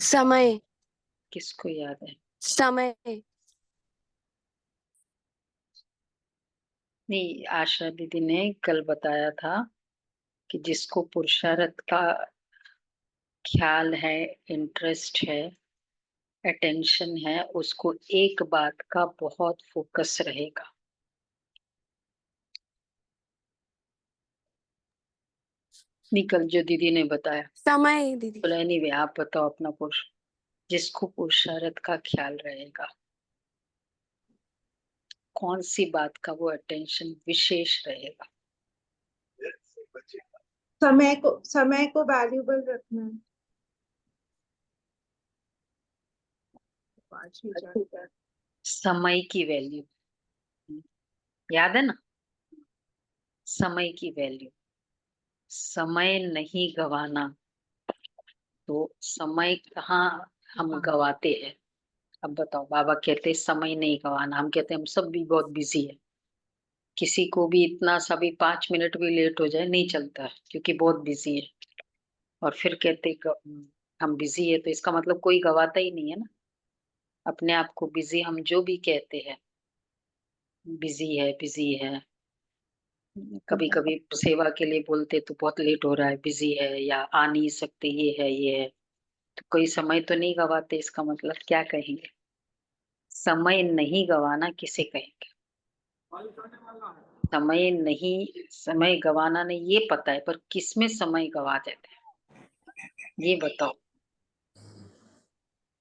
समय। किसको याद है? समय। नहीं, आशा दीदी ने कल बताया था कि जिसको पुरुषार्थ का ख्याल है, इंटरेस्ट है, अटेंशन है, उसको एक बात का बहुत फोकस रहेगा। निकल जो दीदी ने बताया। समय दीदी। बोला एनीवे, आप बताओ अपना पुरुष। जिसको पुरुषार्थ का ख्याल रहेगा, कौन सी बात का वो अटेंशन विशेष रहेगा? समय को वैल्यूबल रखना है। समय की वैल्यू याद है ना? समय की वैल्यू, समय नहीं गवाना। तो समय कहाँ हम गवाते हैं? अब बताओ, बाबा कहते हैं समय नहीं गवाना, हम कहते हैं हम सब भी बहुत बिजी है। किसी को भी इतना सा भी 5 मिनट भी लेट हो जाए नहीं चलता है, क्योंकि बहुत बिजी है। और फिर कहते हम बिजी है, तो इसका मतलब कोई गवाता ही नहीं है ना अपने आप को। बिजी हम जो भी कहते हैं, बिजी है, बिजी है। कभी कभी सेवा के लिए बोलते तो बहुत लेट हो रहा है, बिजी है, या आ नहीं सकते, ये है, ये है। तो कोई समय तो नहीं गवाते, इसका मतलब क्या कहेंगे? समय नहीं गवाना किसे कहेंगे? समय नहीं, समय गवाना नहीं ये पता है, पर किसमें समय गवा देते हैं ये बताओ।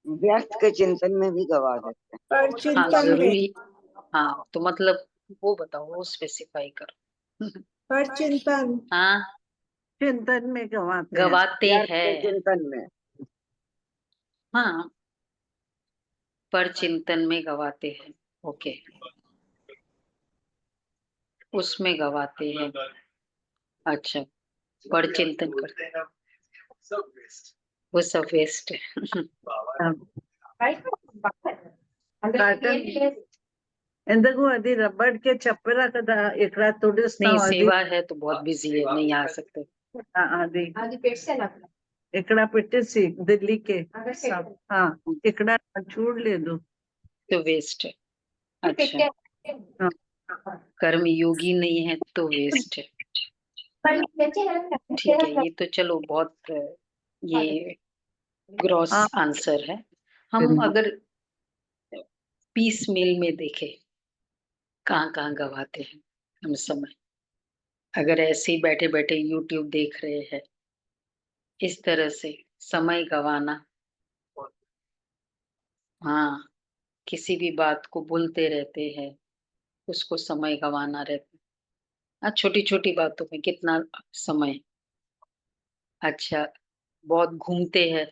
व्यर्थ के चिंतन में भी गवा देते हैं। पर हाँ चिंतन में, जरूरी। हाँ तो मतलब वो बताओ, वो स्पेसिफाई करो। पर चिंतन, हाँ, चिंतन में गवाते हैं। गवाते व्यर्थ के हैं। चिंतन में। हाँ, पर चिंतन में गवाते हैं। ओके, उसमें गवाते हैं। अच्छा, पर चिंतन करते हैं, वो सब वेस्ट है। ఎందుకు అది రబ్బర్ के చప్పెర కదా ఇక్కడ తుడుస్తాం नहीं, అది सेवा है तो बहुत बिजी है, नहीं आ सकते। అది ఇక్కడ పెట్టేసి ఢిల్లీకి ఇక్కడ చూడలేదు तो वेस्ट है। अच्छा, कर्म योगी नहीं है तो वेस्ट है। ठीक है, ये तो चलो बहुत ये ग्रॉस आंसर है। हम अगर पीस मील में देखें, कहाँ कहाँ गवाते हैं हम समय? अगर ऐसे ही बैठे बैठे यूट्यूब देख रहे हैं, इस तरह से समय गवाना। हाँ, किसी भी बात को भूलते रहते हैं, उसको समय गवाना रहता है। हाँ, छोटी छोटी बातों में कितना समय। अच्छा, बहुत घूमते हैं,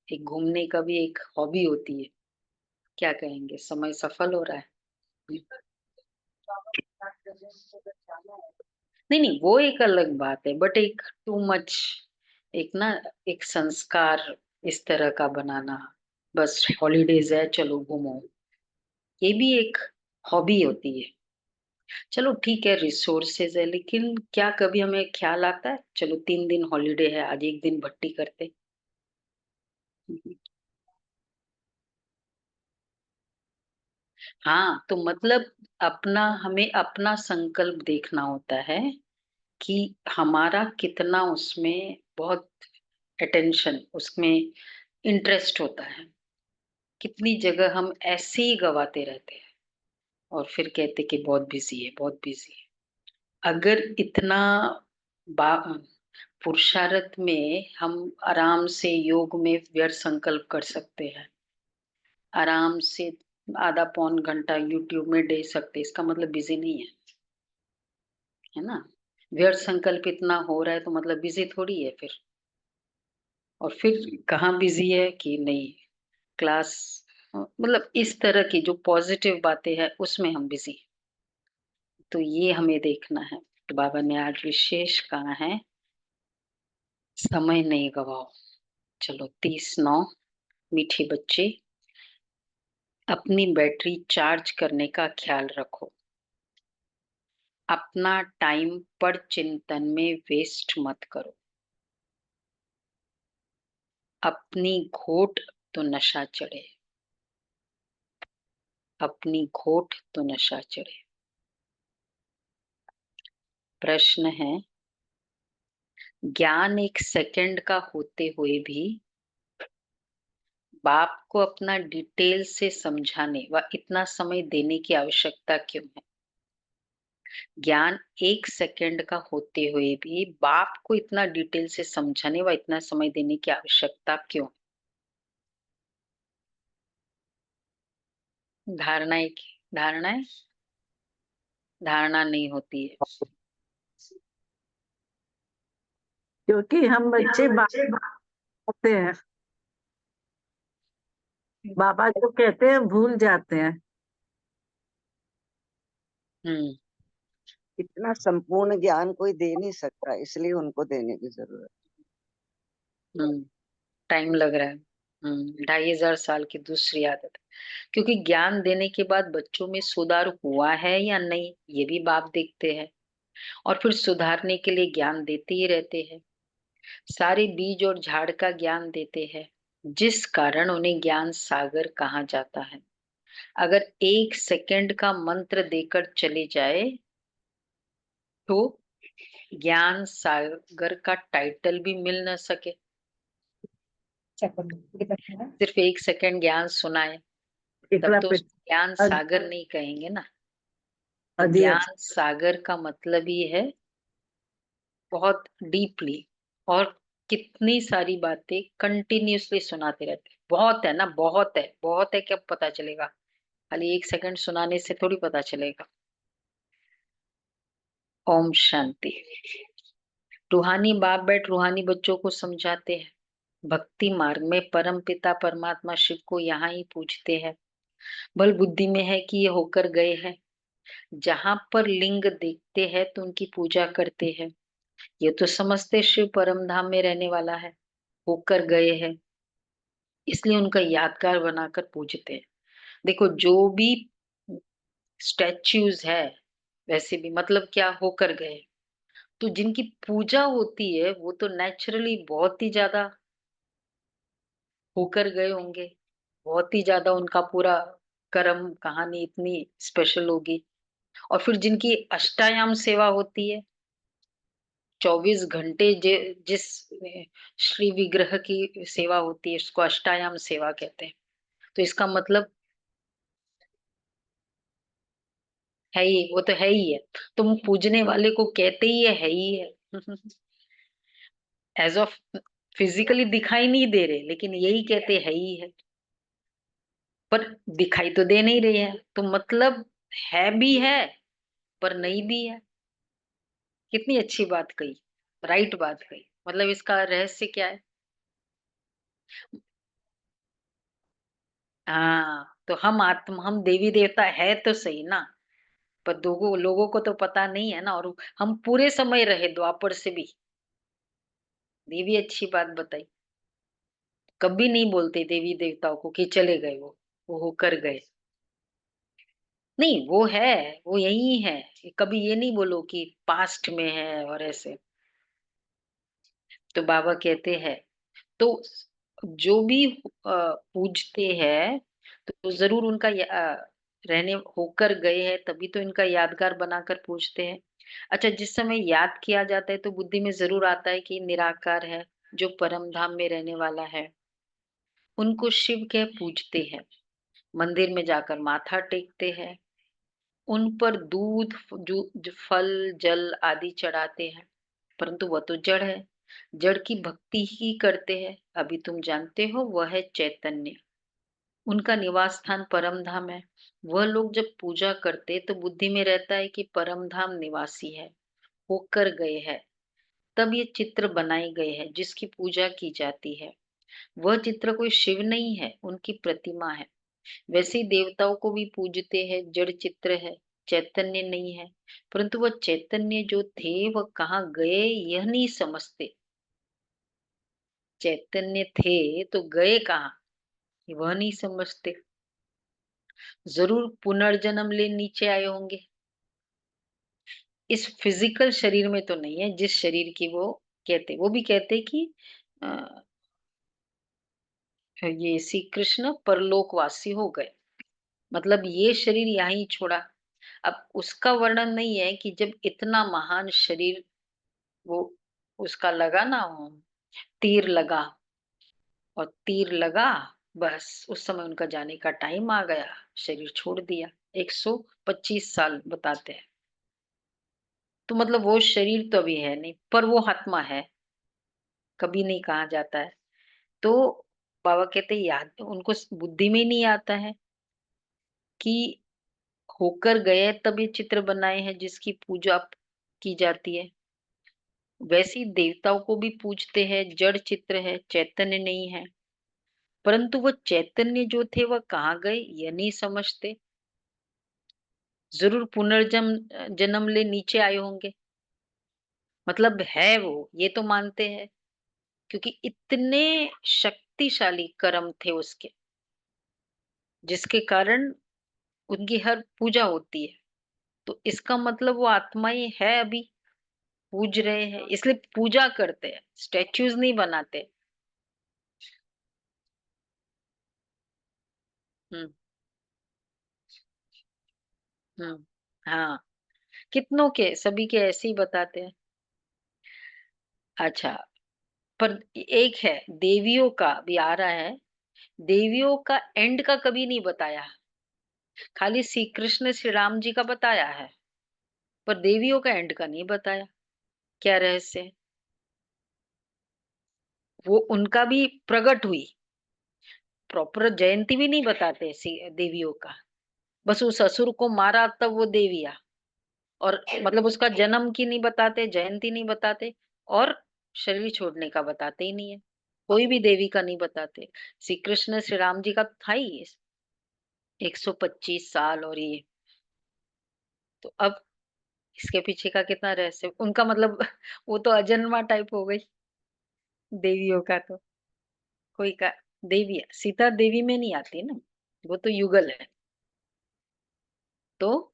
एक घूमने का भी एक हॉबी होती है, क्या कहेंगे, समय सफल हो रहा है? नहीं नहीं, वो एक अलग बात है, बट एक टू मच, एक ना, एक संस्कार इस तरह का बनाना, बस हॉलीडेज है चलो घूमो, ये भी एक हॉबी होती है। चलो ठीक है, रिसोर्सेज है, लेकिन क्या कभी हमें ख्याल आता है चलो 3 दिन हॉलीडे है, आज एक दिन भट्टी करते? हाँ तो मतलब अपना, हमें अपना संकल्प देखना होता है कि हमारा कितना उसमें बहुत अटेंशन, उसमें इंटरेस्ट होता है। कितनी जगह हम ऐसे ही गवाते रहते हैं और फिर कहते कि बहुत बिजी है, बहुत बिजी है। अगर इतना पुरुषार्थ में हम आराम से योग में व्यर्थ संकल्प कर सकते हैं, आराम से आधा पौन घंटा यूट्यूब में दे सकते, इसका मतलब बिजी नहीं है ना? व्यर्थ संकल्प इतना हो रहा है तो मतलब बिजी थोड़ी है फिर। और फिर कहाँ बिजी है कि नहीं, क्लास, मतलब इस तरह की जो पॉजिटिव बातें हैं उसमें हम बिजी। तो ये हमें देखना है। तो बाबा ने आज विशेष कहा है, समय नहीं गवाओ। चलो 30/9, मीठे बच्चे, अपनी बैटरी चार्ज करने का ख्याल रखो। अपना टाइम पर चिंतन में वेस्ट मत करो। अपनी घोट तो नशा चढ़े, अपनी घोट तो नशा चढ़े। प्रश्न है, ज्ञान एक सेकंड का होते हुए भी बाप को अपना डिटेल से समझाने व इतना समय देने की आवश्यकता क्यों है? ज्ञान एक सेकंड का होते हुए भी बाप को इतना डिटेल से समझाने व इतना समय देने की आवश्यकता क्यों? धारणाएं धारणाएं धारणा नहीं होती है। क्योंकि हम बच्चे बात होते हैं, बाबा जो कहते हैं भूल जाते हैं। हम्म इतना संपूर्ण ज्ञान कोई दे नहीं सकता, इसलिए उनको देने की जरूरत। हम्म टाइम लग रहा है। 2500 साल की दूसरी आदत, क्योंकि ज्ञान देने के बाद बच्चों में सुधार हुआ है या नहीं ये भी बाप देखते हैं, और फिर सुधारने के लिए ज्ञान देते ही रहते हैं। सारे बीज और झाड़ का ज्ञान देते हैं, जिस कारण उन्हें ज्ञान सागर कहा जाता है। अगर एक सेकंड का मंत्र देकर चले जाए तो ज्ञान सागर का टाइटल भी मिल न सके। सिर्फ एक सेकंड ज्ञान सुनाए तब एकला तो पे उसको ज्ञान अद- सागर नहीं कहेंगे ना। तो अधि ज्ञान सागर का मतलब ही है बहुत डीपली, और कितनी सारी बातें कंटिन्यूअसली सुनाते रहते हैं। बहुत है ना, बहुत है, बहुत है, क्या पता चलेगा? खाली एक सेकंड सुनाने से थोड़ी पता चलेगा। ओम शांति। रूहानी बाप बैठ रूहानी बच्चों को समझाते हैं। भक्ति मार्ग में परम पिता परमात्मा शिव को यहाँ ही पूजते हैं। बल बुद्धि में है कि ये होकर गए हैं। जहां पर लिंग देखते हैं तो उनकी पूजा करते हैं। ये तो समझते शिव परम धाम में रहने वाला है, होकर गए हैं, इसलिए उनका यादगार बनाकर पूजते हैं। देखो जो भी स्टैच्यूज है, वैसे भी मतलब क्या होकर गए, तो जिनकी पूजा होती है वो तो नेचुरली बहुत ही ज्यादा होकर गए होंगे। बहुत ही ज्यादा उनका पूरा कर्म कहानी इतनी स्पेशल होगी। और फिर जिनकी अष्टायाम सेवा होती है, 24 घंटे जिस श्री विग्रह की सेवा होती है उसको अष्टायाम सेवा कहते हैं। तो इसका मतलब है ही, वो तो है ही है। तुम पूजने वाले को कहते ही है एज ऑफ फिजिकली दिखाई नहीं दे रहे, लेकिन यही कहते है ही है। पर दिखाई तो दे नहीं रही है, तो मतलब है भी है पर नहीं भी है। कितनी अच्छी बात कही, राइट बात कही। मतलब इसका रहस्य क्या है? हाँ, तो हम देवी देवता है तो सही ना, पर लोगों लोगों को तो पता नहीं है ना। और हम पूरे समय रहे द्वापर से भी, ये भी अच्छी बात बताई। कभी नहीं बोलते देवी देवताओं को कि चले गए, वो होकर गए। नहीं, वो है, वो यही है। कभी ये नहीं बोलो कि पास्ट में है और ऐसे। तो बाबा कहते हैं, तो जो भी पूजते हैं तो जरूर उनका रहने होकर गए हैं, तभी तो इनका यादगार बनाकर पूजते हैं। अच्छा, जिस समय याद किया जाता है तो बुद्धि में जरूर आता है कि निराकार है, जो परम धाम में रहने वाला है। उनको शिव कह पूजते हैं, मंदिर में जाकर माथा टेकते हैं, उन पर दूध जो फल जल आदि चढ़ाते हैं। परंतु वह तो जड़ है, जड़ की भक्ति ही करते हैं। अभी तुम जानते हो वह है चैतन्य, उनका निवास स्थान परम धाम है। वह लोग जब पूजा करते तो बुद्धि में रहता है कि परम धाम निवासी है, होकर गए हैं। तब ये चित्र बनाए गए हैं जिसकी पूजा की जाती है। वह चित्र कोई शिव नहीं है, उनकी प्रतिमा है। वैसे ही देवताओं को भी पूजते हैं, जड़ चित्र है, चैतन्य नहीं है। परंतु वह चैतन्य जो थे वह कहाँ गए यह नहीं समझते। चैतन्य थे तो गए कहाँ, वह नहीं समझते। जरूर पुनर्जन्म ले नीचे आए होंगे, इस फिजिकल शरीर में तो नहीं है जिस शरीर की वो कहते। वो भी कहते कि ये श्री कृष्ण परलोकवासी हो गए, मतलब ये शरीर यहाँ ही छोड़ा। अब उसका वर्णन नहीं है कि जब इतना महान शरीर वो उसका लगा ना, वो तीर लगा, और तीर लगा, बस उस समय उनका जाने का टाइम आ गया, शरीर छोड़ दिया। 125 साल बताते हैं। तो मतलब वो शरीर तो अभी है नहीं, पर वो आत्मा है, कभी नहीं कहा जाता है। तो बाबा कहते हैं, याद उनको बुद्धि में नहीं आता है कि होकर गए तब ये चित्र बनाए हैं जिसकी पूजा की जाती है। वैसे ही देवताओं को भी पूजते हैं, जड़ चित्र है, चैतन्य नहीं है। परंतु वो चैतन्य जो थे वह कहाँ गए ये नहीं समझते। जरूर पुनर्जन्म जन्म ले नीचे आए होंगे, मतलब है वो, ये तो मानते हैं, क्योंकि इतने शक्तिशाली कर्म थे उसके, जिसके कारण उनकी हर पूजा होती है। तो इसका मतलब वो आत्माएं है, अभी पूज रहे हैं, इसलिए पूजा करते हैं, स्टेच्यूज नहीं बनाते। हम्म। हम्म। हाँ, कितनों के, सभी के ऐसे ही बताते हैं। अच्छा, पर एक है देवियों का भी आ रहा है। देवियों का एंड का कभी नहीं बताया, खाली श्री कृष्ण श्री राम जी का बताया है, पर देवियों का एंड का नहीं बताया। क्या रहस्य है? वो उनका भी प्रकट हुई, प्रॉपर जयंती भी नहीं बताते देवियों का, बस उस असुर को मारा तब वो देविया, और मतलब उसका जन्म की नहीं बताते, जयंती नहीं बताते, और शरीर छोड़ने का बताते ही नहीं है। कोई भी देवी का नहीं बताते। श्री कृष्ण श्री राम जी का था ही 125 साल, और ये तो अब इसके पीछे का कितना रहस्य उनका, मतलब वो तो अजन्मा टाइप हो गई देवियों का। तो कोई का देवी है, सीता देवी में नहीं आती ना, वो तो युगल है। तो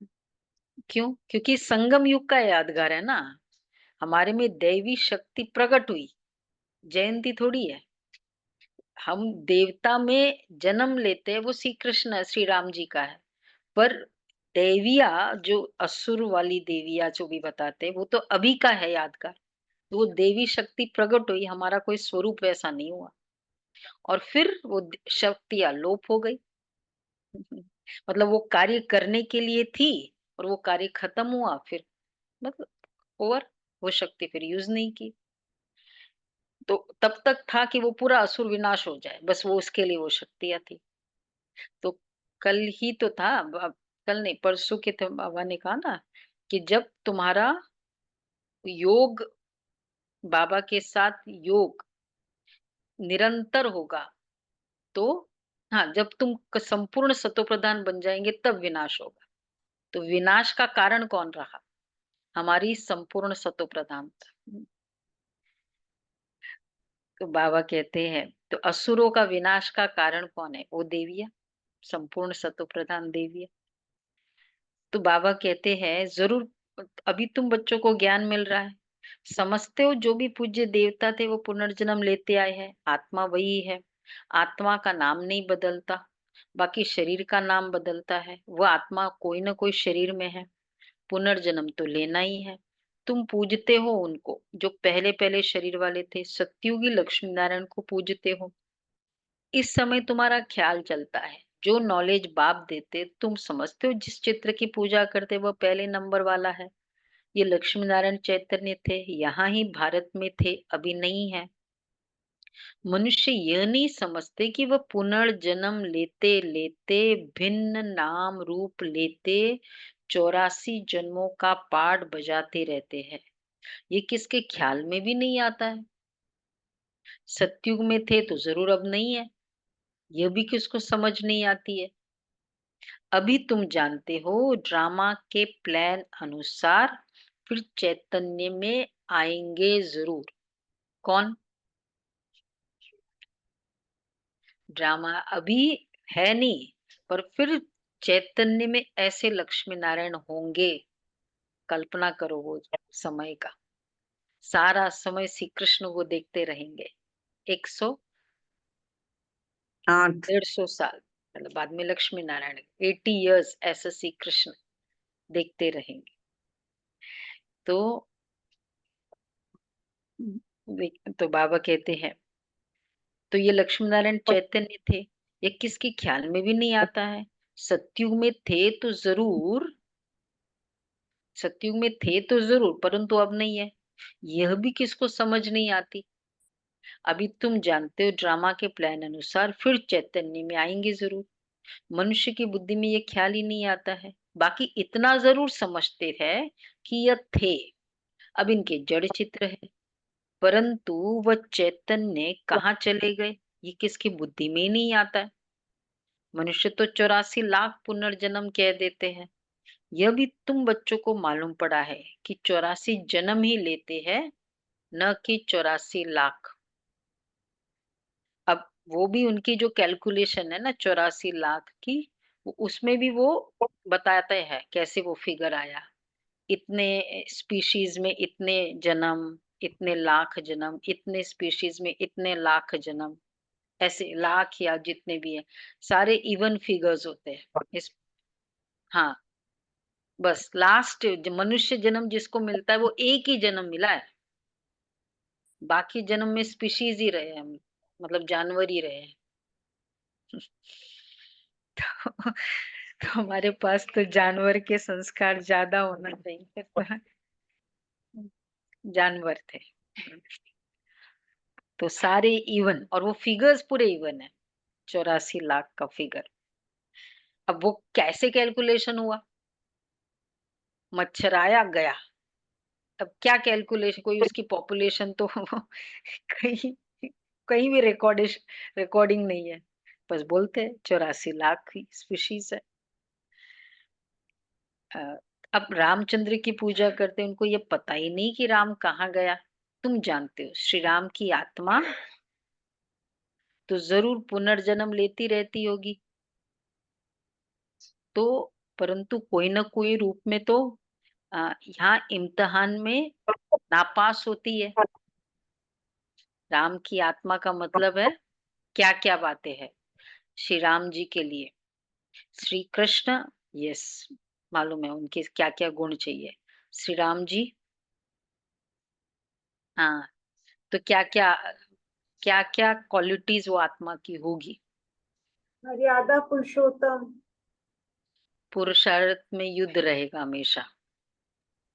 क्यों? क्योंकि संगम युग का यादगार है ना, हमारे में दैवी शक्ति प्रकट हुई, जयंती थोड़ी है। हम देवता में जन्म लेते हैं, वो श्री कृष्ण श्री राम जी का है। पर देविया, जो असुर वाली देविया जो भी बताते हैं, वो तो अभी का है यादगार। तो वो देवी शक्ति प्रकट हुई, हमारा कोई स्वरूप वैसा नहीं हुआ, और फिर वो शक्ति अलोप हो गई। मतलब वो कार्य करने के लिए थी, और वो कार्य खत्म हुआ, फिर मतलब ओवर, वो शक्ति फिर यूज नहीं की। तो तब तक था कि वो पूरा असुर विनाश हो जाए, बस वो उसके लिए वो शक्तियां थी। तो कल ही तो था, कल नहीं परसों के थे, बाबा ने कहा ना कि जब तुम्हारा योग, बाबा के साथ योग निरंतर होगा, तो हाँ, जब तुम संपूर्ण सतोप्रधान बन जाएंगे तब विनाश होगा। तो विनाश का कारण कौन रहा? हमारी संपूर्ण सतोप्रधानता। तो बाबा कहते हैं, तो असुरों का विनाश का कारण कौन है? वो देवियां, संपूर्ण सतोप्रधान देवियां। तो बाबा कहते हैं, जरूर अभी तुम बच्चों को ज्ञान मिल रहा है, समझते हो जो भी पूज्य देवता थे वो पुनर्जन्म लेते आए हैं, आत्मा वही है, आत्मा का नाम नहीं बदलता, बाकी शरीर का नाम बदलता है। वह आत्मा कोई ना कोई शरीर में है, पुनर्जन्म तो लेना ही है। तुम पूजते हो उनको जो पहले पहले शरीर वाले थे, सत्युगी लक्ष्मी नारायण को पूजते हो। इस समय तुम्हारा ख्याल चलता है, जो नॉलेज बाप देते तुम समझते हो, जिस चित्र की पूजा करते वह पहले नंबर वाला है। ये लक्ष्मी नारायण चैतन्य थे, यहाँ ही भारत में थे, अभी नहीं है। मनुष्य यह नहीं समझते कि वह पुनर्जन्म लेते लेते भिन्न नाम रूप लेते 84 जन्मों का पाठ बजाते रहते हैं। ये किसके ख्याल में भी नहीं आता है। सतयुग में थे तो जरूर अब नहीं है, यह भी किसको समझ नहीं आती है। अभी तुम जानते हो ड्रामा के प्लान अनुसार फिर चैतन्य में आएंगे जरूर। कौन? ड्रामा अभी है नहीं, पर फिर चैतन्य में ऐसे लक्ष्मी नारायण होंगे। कल्पना करो वो समय का, सारा समय श्री कृष्ण को देखते रहेंगे। 100 8 150 साल, मतलब बाद में लक्ष्मी नारायण 80 years ऐसा श्री कृष्ण देखते रहेंगे। तो तो बाबा कहते हैं, तो ये लक्ष्मी नारायण चैतन्य थे, ये किसके ख्याल में भी नहीं आता है। सतयुग में थे तो जरूर, सतयुग में थे तो जरूर, परंतु अब नहीं है। यह भी किसको समझ नहीं आती। अभी तुम जानते हो ड्रामा के प्लान अनुसार फिर चैतन्य में आएंगे जरूर। मनुष्य की बुद्धि में ये ख्याल ही नहीं आता है। बाकी इतना जरूर समझते हैं कि यह थे, अब इनके जड़ चित्र है, परंतु वह चैतन्य कहाँ चले गए, ये किसकी बुद्धि में ही नहीं आता है। मनुष्य तो 84 लाख पुनर्जन्म कह देते हैं। यह भी तुम बच्चों को मालूम पड़ा है कि 84 जन्म ही लेते हैं, न कि 84 लाख। अब वो भी उनकी जो कैलकुलेशन है ना 84 लाख की, उसमें भी वो बताते हैं कैसे वो फिगर आया। इतने स्पीशीज में इतने जन्म, इतने लाख जन्म, इतने स्पीशीज में इतने लाख जन्म, ऐसे लाख या जितने भी है, सारे इवन फिगर्स होते हैं इस। हाँ, बस लास्ट मनुष्य जन्म जिसको मिलता है वो एक ही जन्म मिला है। बाकी जन्म में स्पीशीज ही रहे हम, मतलब जानवर ही रहे हैं। तो, तो हमारे पास तो जानवर के संस्कार ज्यादा होना चाहिए, तो जानवर थे। तो सारे इवन, और वो फिगर्स पूरे इवन है, 84 लाख का फिगर। अब वो कैसे कैलकुलेशन हुआ। मच्छर आया गया, अब क्या कैलकुलेशन, कोई उसकी पॉपुलेशन तो कहीं कहीं भी रिकॉर्डिंग नहीं है। बस बोलते हैं 84 लाख की स्पीशीज है। अ, अब रामचंद्र की पूजा करते हैं, उनको ये पता ही नहीं कि राम कहाँ गया। तुम जानते हो श्री राम की आत्मा तो जरूर पुनर्जन्म लेती रहती होगी। तो परंतु कोई ना कोई रूप में तो यहाँ इम्तिहान में नापास होती है। राम की आत्मा का मतलब है क्या क्या बातें हैं श्री राम जी के लिए। श्री कृष्ण, यस, मालूम है उनके क्या क्या गुण चाहिए। श्री राम जी, हाँ, तो क्या क्या, क्या क्या क्वालिटीज वो आत्मा की होगी। मर्यादा पुरुषोत्तम, पुरुषार्थ में युद्ध रहेगा हमेशा।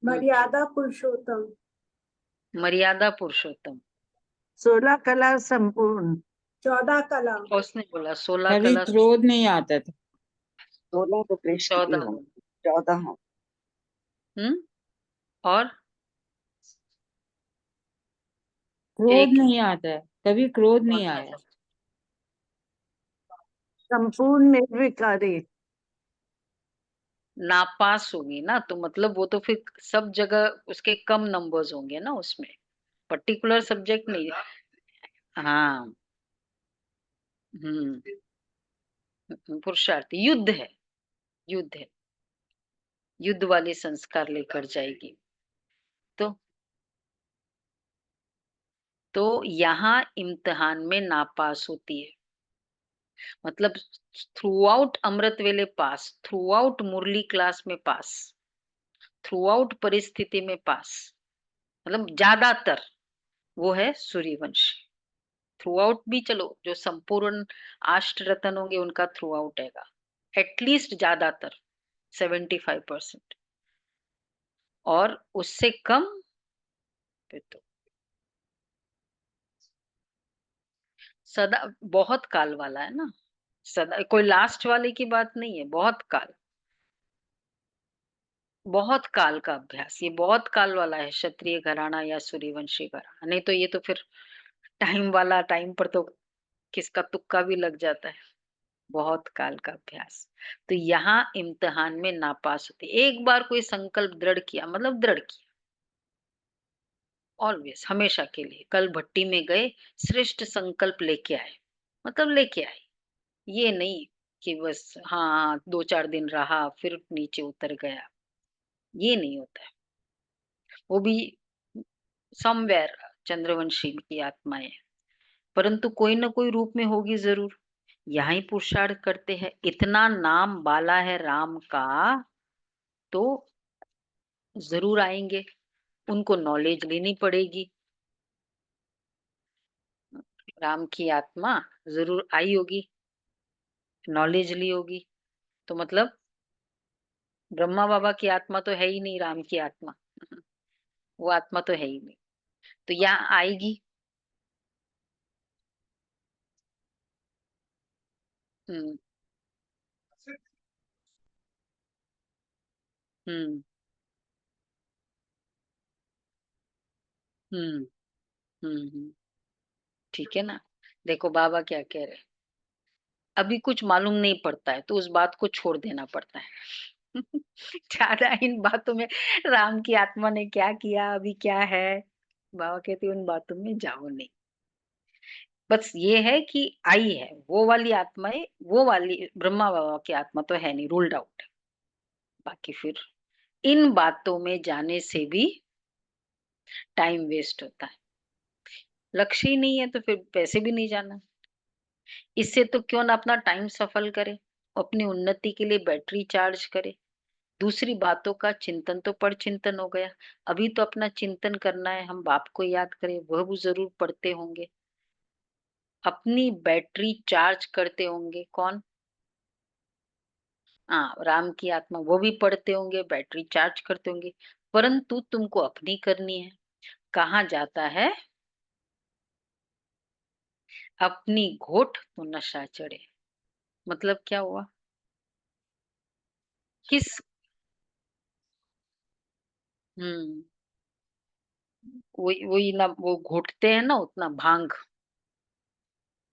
मर्यादा पुरुषोत्तम, मर्यादा पुरुषोत्तम। 16 कला संपूर्ण, 14 कला, और उसने बोला 16 कभी कला, क्रोध नहीं आता था। 16 तो कृष्ण की 14 हो, गुण। 14 हो। और क्रोध एक नहीं आता है, कभी क्रोध नहीं आया। संपूर्ण निर्विकारी, नापास होगी ना, तो मतलब वो तो फिर सब जगह उसके कम नंबर्स होंगे ना उसमें, पर्टिकुलर सब्जेक्ट नहीं। हाँ, पुरुषार्थ युद्ध है, युद्ध है, युद्ध वाले संस्कार लेकर जाएगी। तो यहाँ इम्तिहान में नापास होती है, मतलब थ्रू आउट अमृत वेले पास, थ्रू आउट मुरली क्लास में पास, थ्रू आउट परिस्थिति में पास, मतलब ज्यादातर वो है सूर्यवंशी। थ्रू आउट भी चलो, जो संपूर्ण अष्ट रत्न होंगे उनका थ्रू आउट आएगा, एटलीस्ट ज्यादातर 75%, और उससे कम फिर तो सदा, बहुत काल वाला है ना, सदा कोई लास्ट वाले की बात नहीं है, बहुत काल, बहुत काल का अभ्यास, ये बहुत काल वाला है, क्षत्रिय घराना या सूर्यवंशी घराना। नहीं तो ये तो फिर टाइम वाला, टाइम पर तो किसका तुक्का भी लग जाता है। बहुत काल का अभ्यास। तो यहाँ इम्तिहान में नापास होते, एक बार कोई संकल्प दृढ़ किया, मतलब दृढ़ किया, ऑलवेज, हमेशा के लिए, कल भट्टी में गए, श्रेष्ठ संकल्प लेके आए, मतलब लेके आए। ये नहीं कि बस हाँ 2-4 दिन रहा फिर नीचे उतर गया, ये नहीं होता है। वो भी समवेयर चंद्रवंशी की आत्माएं, परंतु कोई ना कोई रूप में होगी जरूर। यहाँ ही पुरुषार्थ करते हैं। इतना नाम बाला है राम का, तो जरूर आएंगे, उनको नॉलेज लेनी पड़ेगी। राम की आत्मा जरूर आई होगी, नॉलेज ली होगी, तो मतलब ब्रह्मा बाबा की आत्मा तो है ही नहीं, राम की आत्मा वो आत्मा तो है ही नहीं, तो यहाँ आएगी। हम्म हम्म हम्म हम्म। ठीक है ना। देखो बाबा क्या कह रहे हैं, अभी कुछ मालूम नहीं पड़ता है तो उस बात को छोड़ देना पड़ता है ज्यादा इन बातों में, राम की आत्मा ने क्या किया, अभी क्या है, बाबा कहते हैं उन बातों में जाओ नहीं। बस ये है कि आई है वो वाली आत्माएं, वो वाली ब्रह्मा बाबा की आत्मा तो है नहीं, रूल्ड आउट। बाकी फिर इन बातों में जाने से भी टाइम वेस्ट होता है, लक्ष्य ही नहीं है तो फिर पैसे भी नहीं जाना। इससे तो क्यों ना अपना टाइम सफल करे, अपनी उन्नति के लिए बैटरी चार्ज करे। दूसरी बातों का चिंतन तो पर चिंतन हो गया, अभी तो अपना चिंतन करना है, हम बाप को याद करें, वह भी जरूर पढ़ते होंगे, अपनी बैटरी चार्ज करते होंगे। कौन? हाँ, राम की आत्मा, वो भी पढ़ते होंगे, बैटरी चार्ज करते होंगे, परंतु तुमको अपनी करनी है। कहाँ जाता है अपनी घोट तो नशा चढ़े, मतलब क्या हुआ? किस? हम्म, वही वही ना, वो घोटते हैं ना उतना भांग,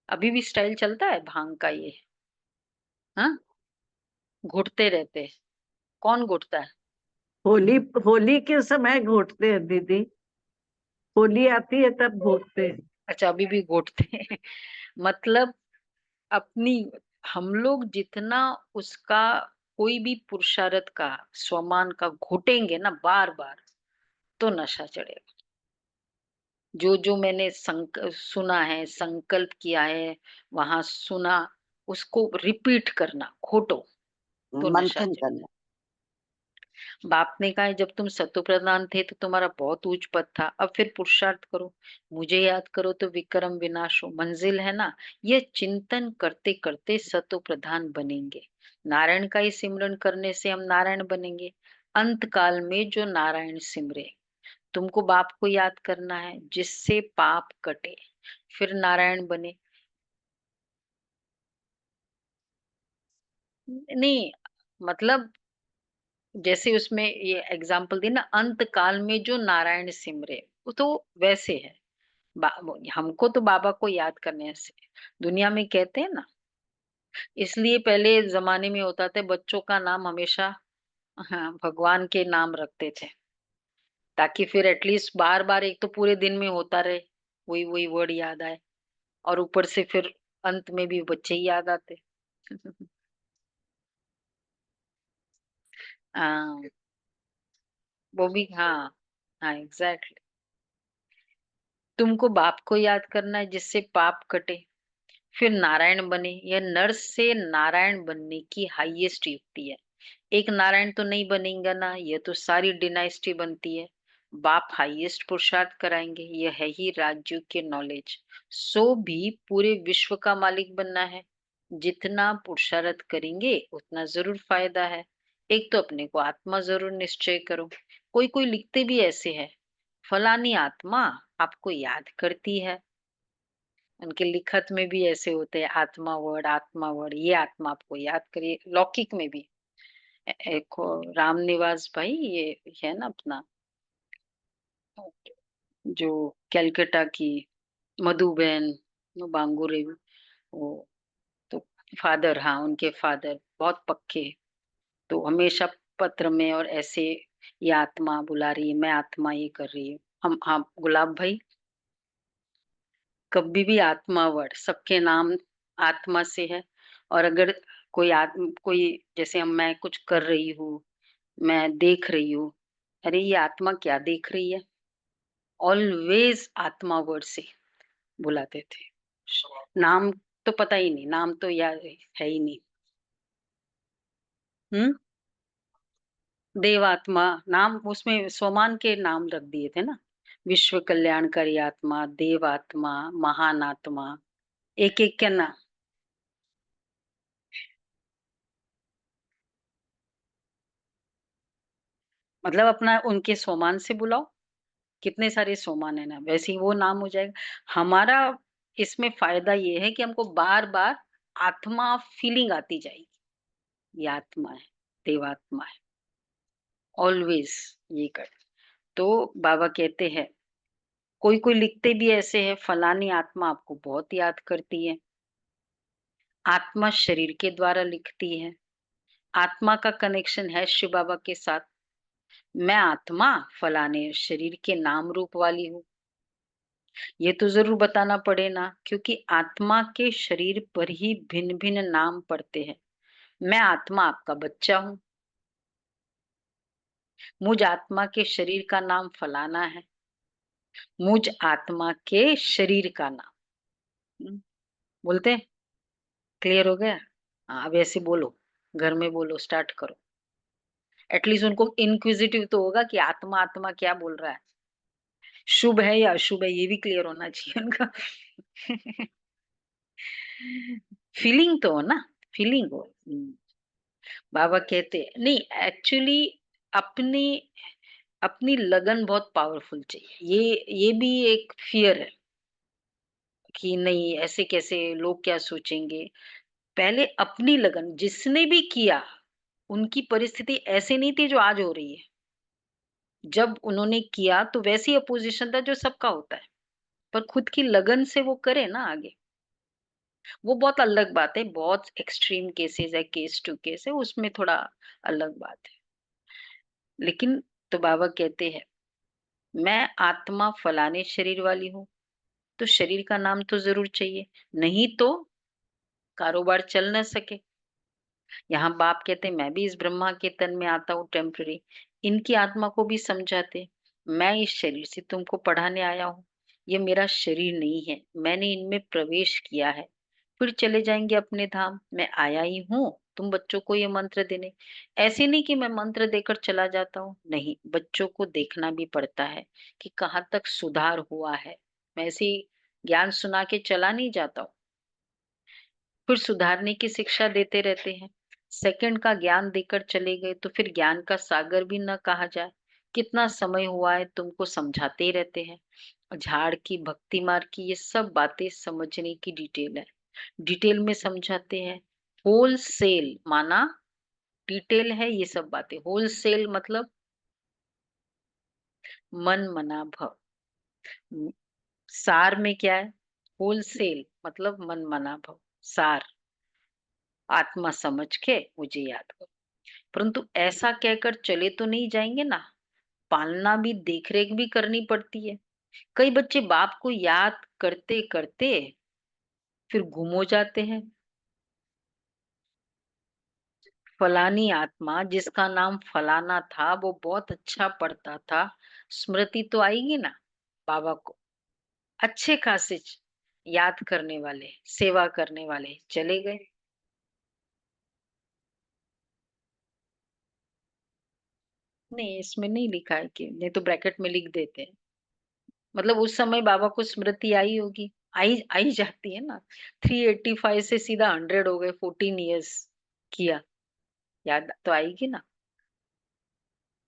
अभी भी स्टाइल चलता है भांग का ये। हाँ, घोटते रहते हैं। कौन घोटता है? होली, होली के समय घोटते हैं दीदी, होली आती है तब घोटते हैं। अच्छा, अभी भी घोटते हैं मतलब अपनी, हम लोग जितना उसका कोई भी पुरुषार्थ का, स्वमान का घोटेंगे ना बार बार, तो नशा चढ़ेगा। जो जो मैंने सुना है, संकल्प किया है, वहां सुना, उसको रिपीट करना, घोटो तो नशा मंथन चढ़ेगा। करना। बाप ने कहा है, जब तुम सतो प्रधान थे तो तुम्हारा बहुत ऊंच पद था, अब फिर पुरुषार्थ करो, मुझे याद करो तो विक्रम विनाश हो, मंजिल है ना। ये चिंतन करते करते सतो प्रधान बनेंगे। नारायण का ही सिमरन करने से हम नारायण बनेंगे। अंत काल में जो नारायण सिमरे, तुमको बाप को याद करना है जिससे पाप कटे, फिर नारायण बने। नहीं, मतलब जैसे उसमें ये एग्जाम्पल दी ना, अंत काल में जो नारायण सिमरे, वो तो वैसे है। हमको तो बाबा को याद करने से, दुनिया में कहते हैं ना, इसलिए पहले जमाने में होता था बच्चों का नाम हमेशा, हाँ, भगवान के नाम रखते थे, ताकि फिर एटलीस्ट बार बार, एक तो पूरे दिन में होता रहे, वही वही वर्ड याद आए, और ऊपर से फिर अंत में भी बच्चे ही याद आते हाँ, वो भी, हाँ हाँ एग्जैक्टली। तुमको बाप को याद करना है जिससे पाप कटे, फिर नारायण बने। यह नर से नारायण बनने की हाईएस्ट युक्ति है। एक नारायण तो नहीं बनेगा ना, यह तो सारी डिनाइस्टी बनती है। बाप हाईएस्ट पुरुषार्थ कराएंगे, यह है ही राजयोग के नॉलेज। सो भी पूरे विश्व का मालिक बनना है, जितना पुरुषार्थ करेंगे उतना जरूर फायदा है। एक तो अपने को आत्मा जरूर निश्चय करो। कोई कोई लिखते भी ऐसे है, फलानी आत्मा आपको याद करती है। उनके लिखत में भी ऐसे होते हैं, आत्मा वर्ड, ये आत्मा आपको याद करिए। लौकिक में भी एक राम निवास भाई, ये है ना अपना, जो कैलकाटा की मधुबेन बांगुरे, वो तो फादर, हाँ उनके फादर बहुत पक्के, तो हमेशा पत्र में और ऐसे, ये आत्मा बुला रही है, मैं आत्मा ये कर रही हूँ। हम, हाँ गुलाब भाई, कभी भी आत्मा वर्ड, सबके नाम आत्मा से है। और अगर कोई, जैसे हम, मैं कुछ कर रही हूँ, मैं देख रही हूँ, अरे ये आत्मा क्या देख रही है, ऑलवेज आत्मा वर्ड से बुलाते थे। नाम तो पता ही नहीं, नाम तो याद है ही नहीं। देवात्मा नाम, उसमें सोमान के नाम रख दिए थे ना, विश्व कल्याणकारी आत्मा, देवात्मा, महान आत्मा, एक एक के ना। मतलब अपना उनके सोमान से बुलाओ, कितने सारे सोमान है ना, वैसे ही वो नाम हो जाएगा। हमारा इसमें फायदा ये है कि हमको बार बार आत्मा फीलिंग आती जाएगी, ये आत्मा है, देवात्मा है, ऑलवेज ये कर। तो बाबा कहते हैं, कोई कोई लिखते भी ऐसे है, फलानी आत्मा आपको बहुत याद करती है। आत्मा शरीर के द्वारा लिखती है, आत्मा का कनेक्शन है शिव बाबा के साथ। मैं आत्मा फलाने शरीर के नाम रूप वाली हूँ, ये तो जरूर बताना पड़े ना, क्योंकि आत्मा के शरीर पर ही भिन्न भिन्न नाम पड़ते हैं। मैं आत्मा आपका बच्चा हूँ, मुझ आत्मा के शरीर का नाम फलाना है, मुझ आत्मा के शरीर का नाम। बोलते हैं, क्लियर हो गया? हाँ, अब ऐसे बोलो, घर में बोलो, स्टार्ट करो। एटलीस्ट उनको इंक्विजिटिव तो होगा कि आत्मा आत्मा क्या बोल रहा है, शुभ है या अशुभ है, ये भी क्लियर होना चाहिए उनका। फीलिंग तो हो ना, फीलिंग हो। बाबा कहते हैं, नहीं एक्चुअली अपनी अपनी लगन बहुत पावरफुल चाहिए। ये भी एक फियर है कि नहीं ऐसे कैसे, लोग क्या सोचेंगे। पहले अपनी लगन, जिसने भी किया उनकी परिस्थिति ऐसे नहीं थी जो आज हो रही है। जब उन्होंने किया तो वैसी अपोजिशन था जो सबका होता है, पर खुद की लगन से वो करे ना आगे, वो बहुत अलग बात है। बहुत एक्सट्रीम केसेस है, केस टू केस है, उसमें थोड़ा अलग बात है। लेकिन तो बाबा कहते हैं, मैं आत्मा फलाने शरीर वाली हूँ, तो शरीर का नाम तो जरूर चाहिए, नहीं तो कारोबार चल न सके। यहाँ बाप कहते, मैं भी इस ब्रह्मा के तन में आता हूँ टेम्पररी, इनकी आत्मा को भी समझाते, मैं इस शरीर से तुमको पढ़ाने आया हूँ, ये मेरा शरीर नहीं है, मैंने इनमें प्रवेश किया है, फिर चले जाएंगे अपने धाम। मैं आया ही हूँ तुम बच्चों को ये मंत्र देने। ऐसे नहीं कि मैं मंत्र देकर चला जाता हूँ, नहीं, बच्चों को देखना भी पड़ता है कि कहाँ तक सुधार हुआ है। मैं ऐसे ही ज्ञान सुना के चला नहीं जाता हूँ, फिर सुधारने की शिक्षा देते रहते हैं। सेकंड का ज्ञान देकर चले गए तो फिर ज्ञान का सागर भी न कहा जाए। कितना समय हुआ है तुमको समझाते ही रहते हैं। झाड़ की, भक्ति मार्ग की, ये सब बातें समझने की डिटेल है, डिटेल में समझाते हैं। होल सेल माना डिटेल है, ये सब बातें होल सेल मतलब मन मना भव। सार में क्या है? होल सेल मतलब मन मना भव, सार आत्मा समझ के मुझे याद करो। परंतु ऐसा कहकर चले तो नहीं जाएंगे ना, पालना भी, देख रेख भी करनी पड़ती है। कई बच्चे बाप को याद करते करते फिर गुम हो जाते हैं। फलानी आत्मा जिसका नाम फलाना था वो बहुत अच्छा पढ़ता था, स्मृति तो आएगी ना बाबा को। अच्छे खासे याद करने वाले, सेवा करने वाले चले गए। नहीं, इसमें नहीं लिखा है कि, नहीं तो ब्रैकेट में लिख देते हैं। मतलब उस समय बाबा को स्मृति आई होगी, आई आई जाती है ना। 385 से सीधा 100 हो गए, 14 years किया, याद तो आएगी ना।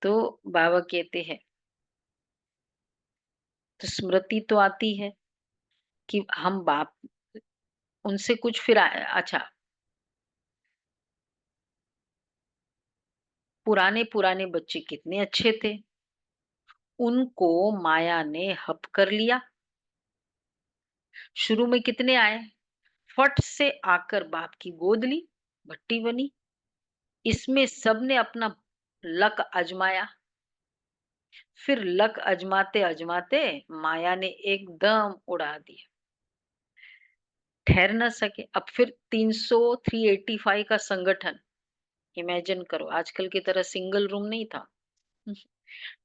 तो बाबा कहते हैं, तो स्मृति तो आती है कि हम बाप उनसे कुछ फिर अच्छा, पुराने पुराने बच्चे कितने अच्छे थे, उनको माया ने हप कर लिया। शुरू में कितने आए, फट से आकर बाप की गोद ली, भट्टी बनी। इसमें सबने अपना लक आजमाया, फिर लक अजमाते अजमाते माया ने एकदम उड़ा दिया, ठहर न सके। अब फिर 385 का संगठन, इमेजिन करो, आजकल की तरह सिंगल रूम नहीं था,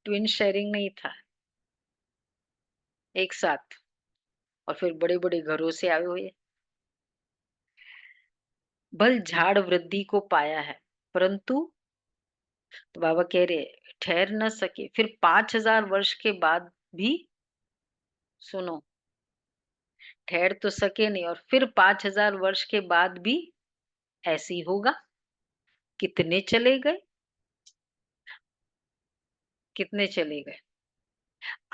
ट्विन शेयरिंग नहीं था, एक साथ, और फिर बड़े बड़े घरों से आए हुए। बल झाड़ वृद्धि को पाया है, परंतु तो बाबा कह रहे ठहर न सके। फिर 5000 वर्ष के बाद भी, सुनो, ठहर तो सके नहीं, और फिर 5000 वर्ष के बाद भी ऐसे ही होगा। कितने चले गए, कितने चले गए?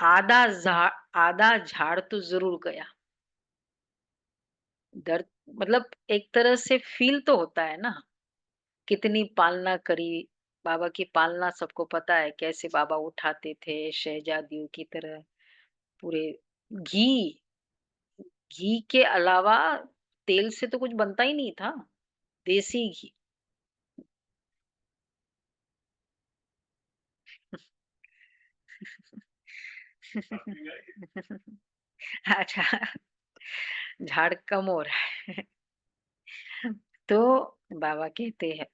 आधा झाड़ तो जरूर गया। दर्द मतलब एक तरह से फील तो होता है ना, कितनी पालना करी। बाबा की पालना सबको पता है, कैसे बाबा उठाते थे शहजादियों की तरह। पूरे घी, घी के अलावा तेल से तो कुछ बनता ही नहीं था, देसी घी। अच्छा, झाड़ कम हो रहा है। तो बाबा कहते हैं,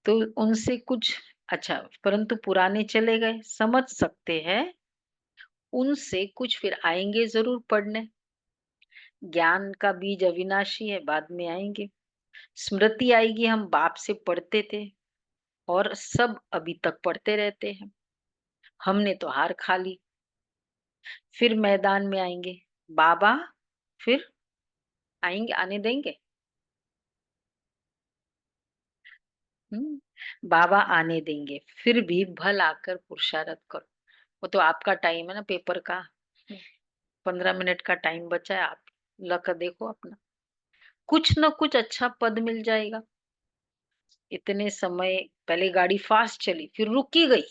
तो उनसे कुछ, अच्छा, परंतु पुराने चले गए, समझ सकते हैं उनसे कुछ फिर आएंगे जरूर पढ़ने। ज्ञान का बीज अविनाशी है, बाद में आएंगे। स्मृति आएगी, हम बाप से पढ़ते थे और सब अभी तक पढ़ते रहते हैं। हमने तो हार खा ली। फिर मैदान में आएंगे बाबा, फिर आएंगे, आने देंगे? बाबा आने देंगे, फिर भी भल आकर पुरुषार्थ करो। वो तो आपका टाइम है ना, पेपर का 15 मिनट का टाइम बचा है, आप लक देखो अपना, कुछ न कुछ अच्छा पद मिल जाएगा। इतने समय पहले गाड़ी फास्ट चली, फिर रुकी गई,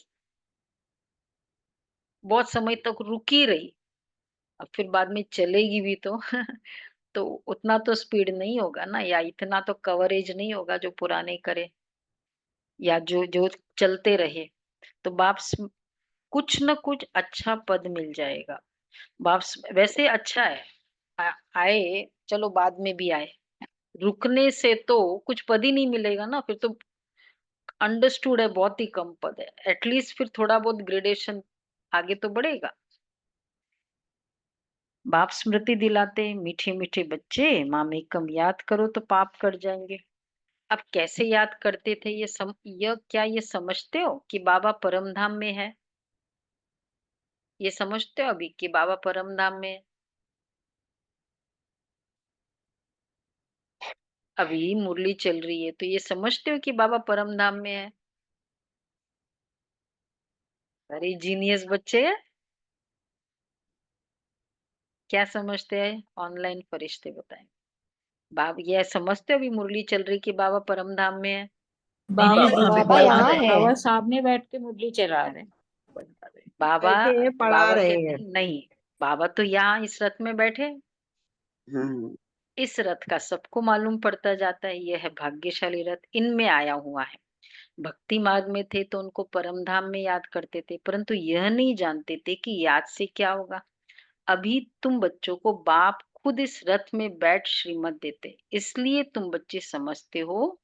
बहुत समय तक रुकी रही, अब फिर बाद में चलेगी भी तो तो उतना तो स्पीड नहीं होगा ना, या इतना तो कवरेज नहीं होगा जो पुराने करे, या जो जो चलते रहे। तो कुछ न कुछ अच्छा पद मिल जाएगा। वैसे अच्छा है, आए, चलो बाद में भी आए। रुकने से तो कुछ पद ही नहीं मिलेगा ना, फिर तो अंडरस्टूड है, बहुत ही कम पद है। एटलीस्ट फिर थोड़ा बहुत ग्रेडेशन आगे तो बढ़ेगा। बाप स्मृति दिलाते, मीठे मीठे बच्चे, मामे कम याद करो तो पाप कर जाएंगे। अब कैसे याद करते थे, क्या ये समझते हो कि बाबा परम धाम में है? ये समझते हो अभी कि बाबा परम धाम में है? अभी मुरली चल रही है, तो ये समझते हो कि बाबा परम धाम में है? अरे जीनियस बच्चे हैं, क्या समझते हैं? ऑनलाइन फरिश्ते बताएं। बाबा ये समझते हो अभी मुरली चल रही कि बाबा परम धाम में है? बाबा अभी बाबा पढ़ा यहाँ रहे है। बाबा सामने बैठ के मुरली चला रहे हैं। बाबा, बैठे हैं, पढ़ा बाबा रहे कहते हैं। हैं नहीं, बाबा तो यहाँ इस रथ में बैठे। हम्म। इस रथ का सबको मालूम पड़ता जाता है, यह है भाग्यशाली रथ, इनमें आया हुआ है। भक्ति मार्ग में थे तो उनको परम धाम में याद करते थे, परंतु यह नहीं जानते थे कि याद से क्या होगा। अभी तुम बच्चों को बाप खुद इस रथ में बैठ श्रीमत देते, इसलिए तुम बच्चे समझते हो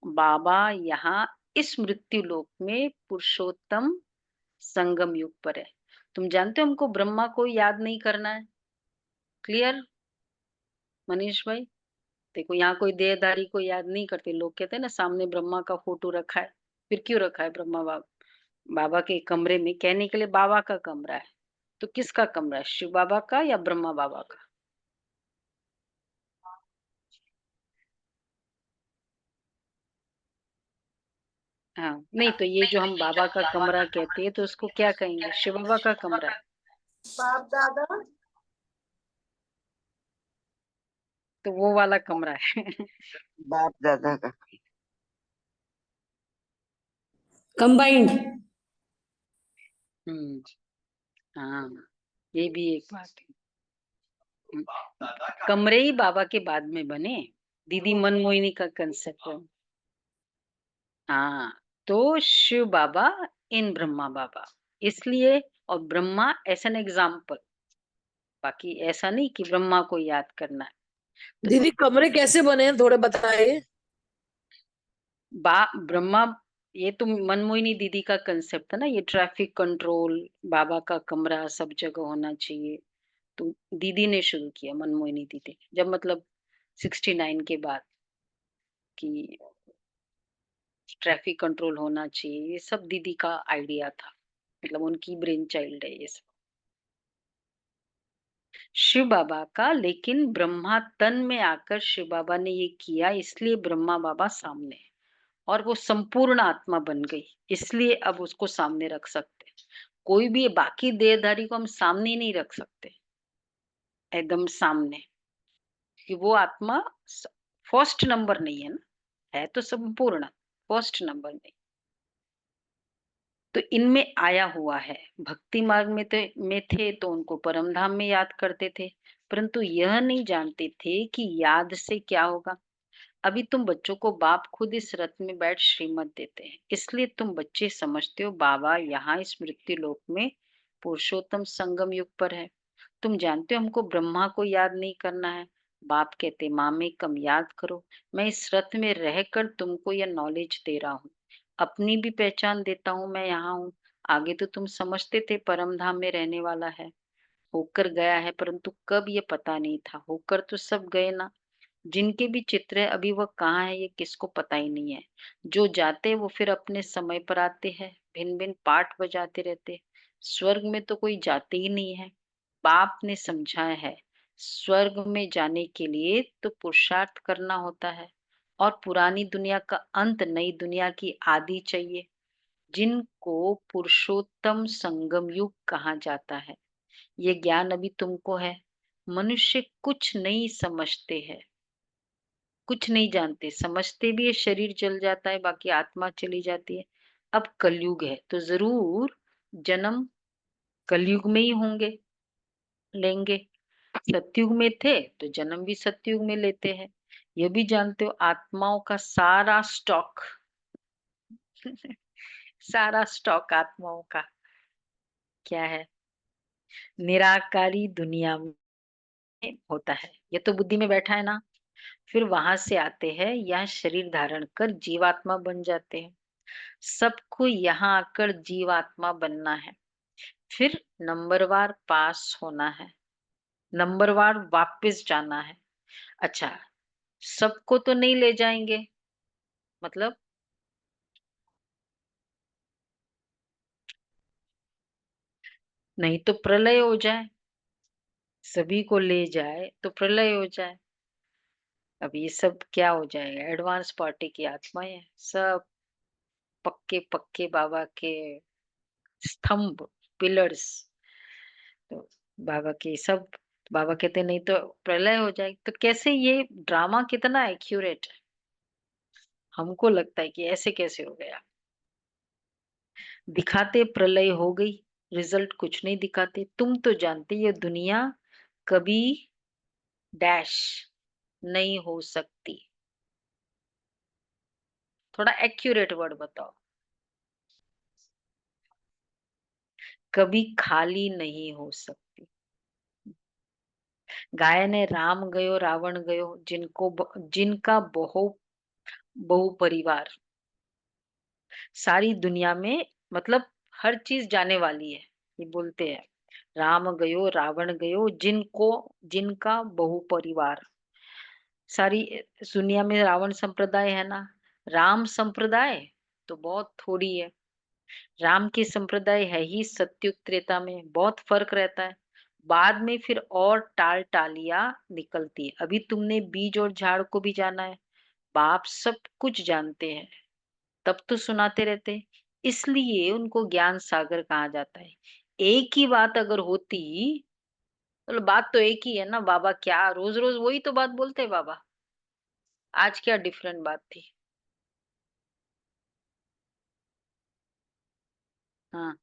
बाबा यहाँ इस मृत्यु लोक में पुरुषोत्तम संगम युग पर है। तुम जानते हो हमको ब्रह्मा को याद नहीं करना है। क्लियर मनीष भाई? देखो यहाँ कोई देहधारी को याद नहीं करते, लोग कहते हैं ना सामने ब्रह्मा का फोटो रखा है। फिर क्यों रखा है ब्रह्मा बाबा के कमरे में? कहने के लिए बाबा का कमरा है। तो किसका कमरा है, शिव बाबा का या ब्रह्मा बाबा का? हाँ, नहीं तो ये जो हम बाबा का कमरा कहते हैं तो उसको क्या कहेंगे? शिव बाबा का कमरा है। बाप दादा, तो वो वाला कमरा है। बाप दादा का। कंबाइंड। हम्म, हाँ, ये भी एक बात है। कमरे ही बाबा के बाद में बने, दीदी मनमोहिनी का कंसेप्ट है। हाँ, तो शिव बाबा इन ब्रह्मा बाबा, इसलिए, और ब्रह्मा एज एन एग्जाम्पल, बाकी ऐसा नहीं कि ब्रह्मा को याद करना है। तो दीदी कमरे कैसे बने हैं थोड़े बताइए। ब्रह्मा, ये तो मनमोहिनी दीदी का कंसेप्ट है ना, ये ट्रैफिक कंट्रोल, बाबा का कमरा सब जगह होना चाहिए। तो दीदी ने शुरू किया, मनमोहिनी दीदी, जब मतलब 69 के बाद कि ट्रैफिक कंट्रोल होना चाहिए, ये सब दीदी का आइडिया था, मतलब उनकी ब्रेन चाइल्ड है ये सब शिव बाबा का। लेकिन ब्रह्मा तन में आकर शिव बाबा ने ये किया, इसलिए ब्रह्मा बाबा सामने है। और वो संपूर्ण आत्मा बन गई, इसलिए अब उसको सामने रख सकते। कोई भी बाकी देहधारी को हम सामने नहीं रख सकते, एकदम सामने, कि वो आत्मा फर्स्ट नंबर नहीं है ना, है तो संपूर्ण, फर्स्ट नंबर नहीं। तो इनमें आया हुआ है, भक्ति मार्ग में थे तो उनको परम धाम में याद करते थे, परंतु यह नहीं जानते थे कि याद से क्या होगा। अभी तुम बच्चों को बाप खुद इस रथ में बैठ श्रीमत देते हैं, इसलिए तुम बच्चे समझते हो बाबा यहाँ इस मृत्यु लोक में पुरुषोत्तम संगम युग पर है। तुम जानते हो हमको ब्रह्मा को याद नहीं करना है। बाप कहते मामे कम याद करो। मैं इस रथ में रहकर तुमको यह नॉलेज दे रहा हूँ, अपनी भी पहचान देता हूँ, मैं यहाँ हूँ। आगे तो तुम समझते थे परम धाम में रहने वाला है, होकर गया है, परंतु कब ये पता नहीं था। होकर तो सब गए ना, जिनके भी चित्र है अभी वह कहाँ है ये किसको पता ही नहीं है। जो जाते वो फिर अपने समय पर आते हैं, भिन्न भिन्न पाठ बजाते रहते। स्वर्ग में तो कोई जाते ही नहीं है। बाप ने समझाया है, स्वर्ग में जाने के लिए तो पुरुषार्थ करना होता है, और पुरानी दुनिया का अंत नई दुनिया की आदि चाहिए, जिनको पुरुषोत्तम संगम युग कहा जाता है। ये ज्ञान अभी तुमको है। मनुष्य कुछ नहीं समझते हैं, कुछ नहीं जानते, समझते भी है शरीर जल जाता है, बाकी आत्मा चली जाती है। अब कलयुग है तो जरूर जन्म कलयुग में ही होंगे, लेंगे। सतयुग में थे तो जन्म भी सतयुग में लेते हैं। ये भी जानते हो आत्माओं का सारा स्टॉक सारा स्टॉक आत्माओं का क्या है, निराकारी दुनिया में होता है। ये तो बुद्धि में बैठा है ना, फिर वहां से आते हैं, यहाँ शरीर धारण कर जीवात्मा बन जाते हैं। सबको यहाँ आकर जीवात्मा बनना है, फिर नंबरवार पास होना है, नंबरवार वापस जाना है। अच्छा, सबको तो नहीं ले जाएंगे, मतलब नहीं तो प्रलय हो जाए, सभी को ले जाए तो प्रलय हो जाए। अब ये सब क्या हो जाएगा, एडवांस पार्टी की आत्माएं हैं, सब पक्के पक्के बाबा के स्तंभ, पिलर्स। तो बाबा के सब, बाबा कहते नहीं तो प्रलय हो जाएगी। तो कैसे ये ड्रामा कितना एक्यूरेट है, हमको लगता है कि ऐसे कैसे हो गया। दिखाते प्रलय हो गई, रिजल्ट कुछ नहीं दिखाते। तुम तो जानते ये दुनिया कभी डैश नहीं हो सकती। थोड़ा एक्यूरेट वर्ड बताओ, कभी खाली नहीं हो सकती। गायन है राम गयो रावण गयो, जिनका बहु बहु परिवार सारी दुनिया में, मतलब हर चीज जाने वाली है। ये बोलते हैं राम गयो रावण गयो, जिनका बहु परिवार। सारी दुनिया में रावण संप्रदाय है ना, राम संप्रदाय तो बहुत थोड़ी है। राम की संप्रदाय है ही सत्युग त्रेता में, बहुत फर्क रहता है। बाद में फिर और टाल टालियां निकलती है। अभी तुमने बीज और झाड़ को भी जाना है, बाप सब कुछ जानते हैं, तब तो सुनाते रहते हैं। इसलिए उनको ज्ञान सागर कहा जाता है। एक ही बात अगर होती, तो बात तो एक ही है ना, बाबा क्या रोज रोज वही तो बात बोलते हैं बाबा, आज क्या डिफरेंट बात थी। हाँ,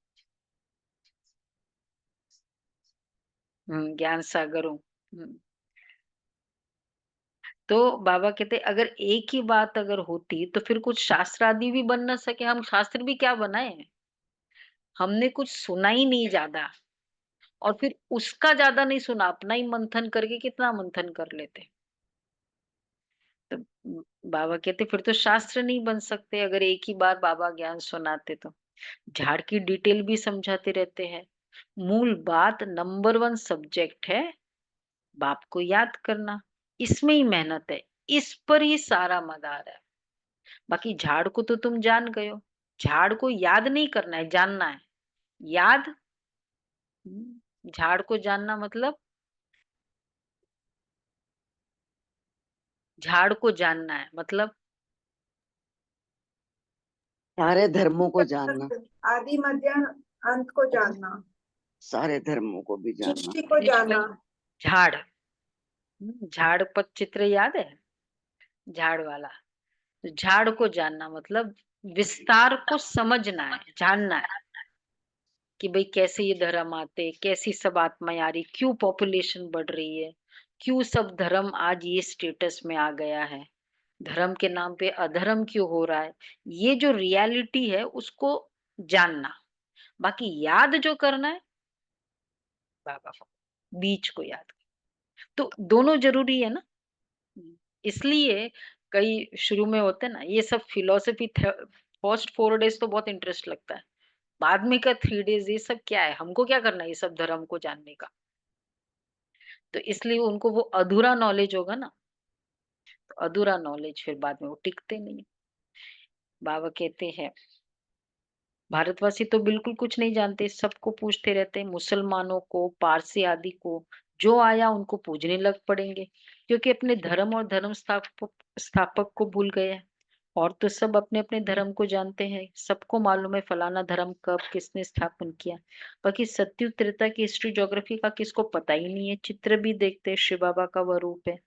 ज्ञान सागर हूँ। हम्म, तो बाबा कहते अगर एक ही बात अगर होती तो फिर कुछ शास्त्र आदि भी बन ना सके, हम शास्त्र भी क्या बनाए, हमने कुछ सुना ही नहीं ज्यादा, और फिर उसका ज्यादा नहीं सुना, अपना ही मंथन करके कितना मंथन कर लेते। तो बाबा कहते फिर तो शास्त्र नहीं बन सकते, अगर एक ही बार बाबा ज्ञान सुनाते तो। झाड़ की डिटेल भी समझाते रहते हैं, मूल बात नंबर 1 सब्जेक्ट है बाप को याद करना, इसमें ही मेहनत है, इस पर ही सारा मदार है। बाकी झाड़ को तो तुम जान गए हो, झाड़ को याद नहीं करना है, जानना है। याद, झाड़ को जानना मतलब झाड़ को जानना है मतलब सारे धर्मों को जानना, आदि मध्य अंत को जानना, सारे धर्मों को भी जानना। सृष्टि को जानना। झाड़, झाड़ पर चित्र याद है, झाड़ वाला। तो झाड़ को जानना मतलब विस्तार को समझना है, जानना है कि भाई कैसे ये धर्म आते, कैसी सब आत्माएं आ रही, क्यों पॉपुलेशन बढ़ रही है, क्यों सब धर्म आज ये स्टेटस में आ गया है, धर्म के नाम पे अधर्म क्यों हो रहा है, ये जो रियलिटी है उसको जानना। बाकी याद जो करना है बाबा को, बीच को याद। तो दोनों जरूरी है ना, इसलिए कई शुरू में होते हैं ना ये सब फिलोसफी, फर्स्ट 4 डेज तो बहुत इंटरेस्ट लगता है, बाद में का 3 डेज ये सब क्या है, हमको क्या करना है ये सब धर्म को जानने का। तो इसलिए उनको वो अधूरा नॉलेज होगा ना, तो अधूरा नॉलेज फिर बाद में वो टिकते नहीं। बाबा कहते हैं भारतवासी तो बिल्कुल कुछ नहीं जानते, सबको पूछते रहते हैं, मुसलमानों को, पारसी आदि को, जो आया उनको पूजने लग पड़ेंगे, क्योंकि अपने धर्म और धर्म स्थापक को भूल गए हैं। और तो सब अपने अपने धर्म को जानते हैं, सबको मालूम है फलाना धर्म कब किसने स्थापन किया। बाकी सत्युग त्रेता की हिस्ट्री ज्योग्राफी का किसको पता ही नहीं है। चित्र भी देखते हैं, शिव बाबा का वह रूप है,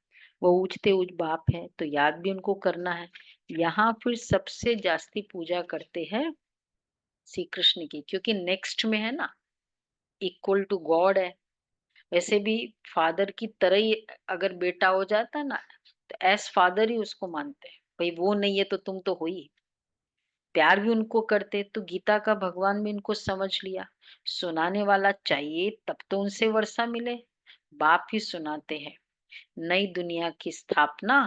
वो ऊंचते ऊंच बाप है, तो याद भी उनको करना है। यहाँ फिर सबसे जास्ती पूजा करते हैं श्री कृष्ण की, क्योंकि नेक्स्ट में है ना, इक्वल टू गॉड है। वैसे भी फादर की तरह ही अगर बेटा हो जाता है ना, तो एज फादर ही उसको मानते हैं, भाई वो नहीं है तो तुम तो हो ही। प्यार भी उनको करते, तो गीता का भगवान भी इनको समझ लिया, सुनाने वाला चाहिए तब तो उनसे वर्षा मिले, बाप ही सुनाते हैं नई दुनिया की स्थापना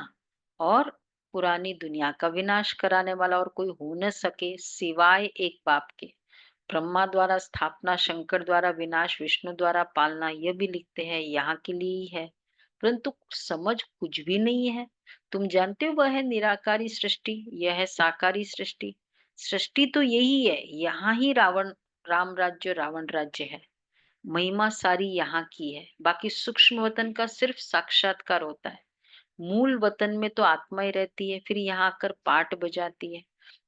और पुरानी दुनिया का विनाश कराने वाला और कोई हो न सके सिवाय एक बाप के। ब्रह्मा द्वारा स्थापना, शंकर द्वारा विनाश, विष्णु द्वारा पालना, यह भी लिखते हैं यहाँ के लिए ही है, परंतु समझ कुछ भी नहीं है। तुम जानते हो वह है निराकारी सृष्टि, यह है साकारी सृष्टि। सृष्टि तो यही है, यहाँ ही राम राज्य रावण राज्य है, महिमा सारी यहाँ की है। बाकी सूक्ष्म वतन का सिर्फ साक्षात्कार होता है, मूल वतन में तो आत्मा ही रहती है, फिर यहाँ आकर पाठ बजाती है।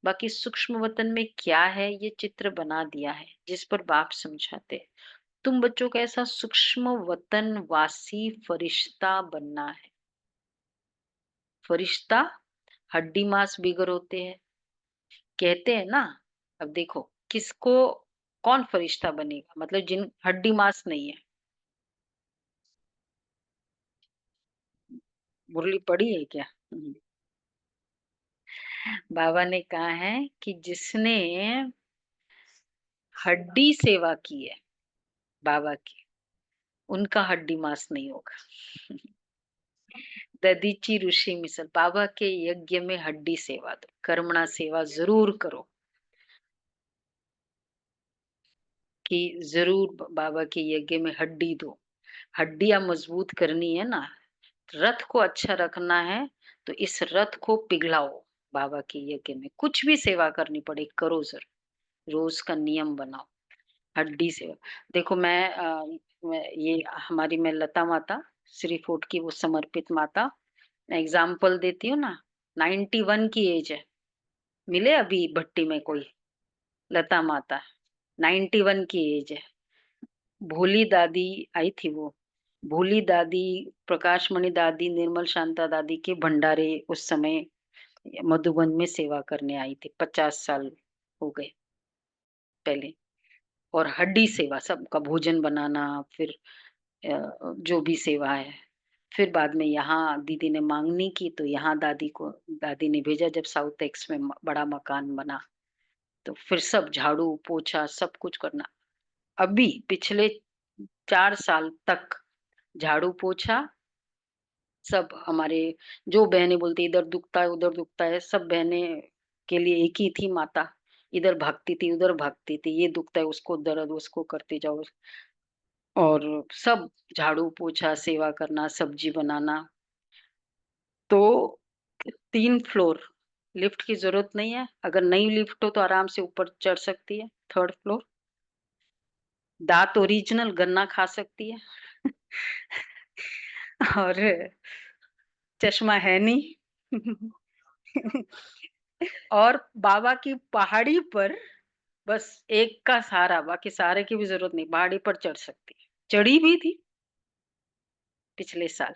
बाकी सूक्ष्म वतन में क्या है ये चित्र बना दिया है, जिस पर बाप समझाते हैं तुम बच्चों को ऐसा सूक्ष्म वतन वासी फरिश्ता बनना है। फरिश्ता हड्डी मांस बिगर होते हैं, कहते हैं ना। अब देखो किसको, कौन फरिश्ता बनेगा, मतलब जिन हड्डी मांस नहीं है। मुरली पड़ी है क्या? बाबा ने कहा है कि जिसने हड्डी सेवा की है बाबा की, उनका हड्डी मांस नहीं होगा। ददीची ऋषि मिसल, बाबा के यज्ञ में हड्डी सेवा दो, कर्मणा सेवा जरूर करो, कि जरूर बाबा के यज्ञ में हड्डी दो। हड्डियां मजबूत करनी है ना, रथ को अच्छा रखना है, तो इस रथ को पिघलाओ। बाबा के यज्ञ में कुछ भी सेवा करनी पड़े करो, जरूर रोज का नियम बनाओ। हड्डी सेवा देखो, मैं ये हमारी, मैं लता माता श्री फोर्ट की वो समर्पित माता, मैं एग्जाम्पल देती हूँ ना, 91 की एज है, मिले अभी भट्टी में कोई, लता माता 91 की एज है। भोली दादी आई थी वो, भोली दादी, प्रकाश मणि दादी, निर्मल शांता दादी के भंडारे उस समय मधुबन में सेवा करने आई थी, 50 साल हो गए पहले। और हड्डी सेवा, सबका भोजन बनाना, फिर जो भी सेवा है। फिर बाद में यहाँ दीदी ने मांगनी की, तो यहाँ दादी ने भेजा, जब साउथ एक्स में बड़ा मकान बना, तो फिर सब झाड़ू पोछा सब कुछ करना। अभी पिछले 4 साल तक झाड़ू पोछा सब हमारे, जो बहनें बोलती इधर दुखता है उधर दुखता है, सब बहनें के लिए एक ही थी माता, इधर भागती थी उधर भागती थी, ये दुखता है उसको दर्द, उसको करते जाओ, और सब झाड़ू पोछा सेवा करना सब्जी बनाना। तो 3 फ्लोर, लिफ्ट की जरूरत नहीं है, अगर नई लिफ्ट हो तो आराम से ऊपर चढ़ सकती है, 3rd फ्लोर। दांत ओरिजिनल, गन्ना खा सकती है और चश्मा है नहीं और बाबा की पहाड़ी पर बस एक का सहारा, बाकी सहारे की भी जरूरत नहीं, पहाड़ी पर चढ़ सकती है, चढ़ी भी थी पिछले साल।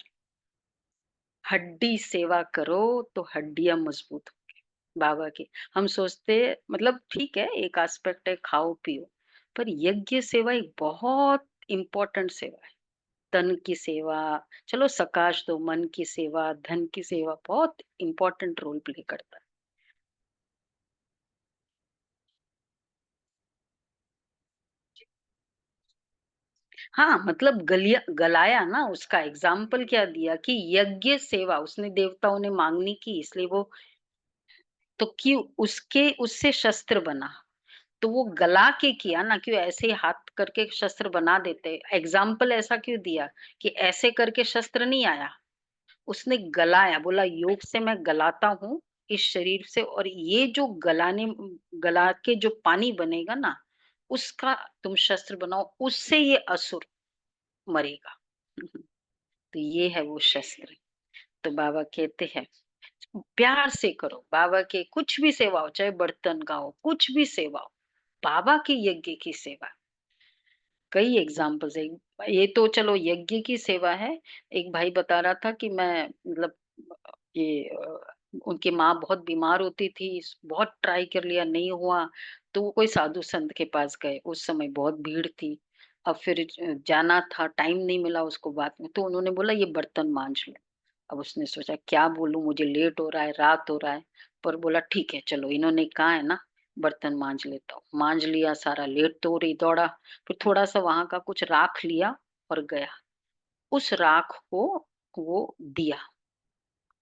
हड्डी सेवा करो तो हड्डियां मजबूत होगी बाबा की। हम सोचते, मतलब ठीक है एक एस्पेक्ट है खाओ पियो, पर यज्ञ सेवा एक बहुत इंपॉर्टेंट सेवा है। तन की सेवा, चलो सकाश दो, मन की सेवा, धन की सेवा बहुत इंपॉर्टेंट रोल प्ले करता है। हाँ मतलब गलाया ना, उसका एग्जाम्पल क्या दिया कि यज्ञ सेवा उसने देवताओं ने मांगनी की, इसलिए वो तो क्यों उसके उससे शस्त्र बना, तो वो गला के किया ना, क्यों ऐसे ही हाथ करके शस्त्र बना देते, एग्जाम्पल ऐसा क्यों दिया कि ऐसे करके शस्त्र नहीं आया, उसने गलाया, बोला योग से मैं गलाता हूँ इस शरीर से, और ये जो गला के जो पानी बनेगा ना, उसका तुम शस्त्र बनाओ, उससे ये असुर मरेगा तो ये है वो शस्त्र। तो बाबा कहते हैं प्यार से करो बाबा के कुछ भी सेवा हो, चाहे बर्तन का हो, कुछ भी सेवा हो, बाबा के यज्ञ की सेवा। कई एग्जाम्पल्स है, ये तो चलो यज्ञ की सेवा है। एक भाई बता रहा था कि मैं मतलब ये उनकी माँ बहुत बीमार होती थी, बहुत ट्राई कर लिया नहीं हुआ, तो वो कोई साधु संत के पास गए, उस समय बहुत भीड़ थी, अब फिर जाना था, टाइम नहीं मिला उसको बाद में, तो उन्होंने बोला ये बर्तन मांज लो। अब उसने सोचा क्या बोलूं, मुझे लेट हो रहा है, रात हो रहा है, पर बोला ठीक है चलो, इन्होंने कहा है ना, बर्तन मांज लेता हूँ। मांज लिया सारा, लेट तो हो रही, दौड़ा, फिर थोड़ा सा वहां का कुछ राख लिया और गया, उस राख को वो दिया,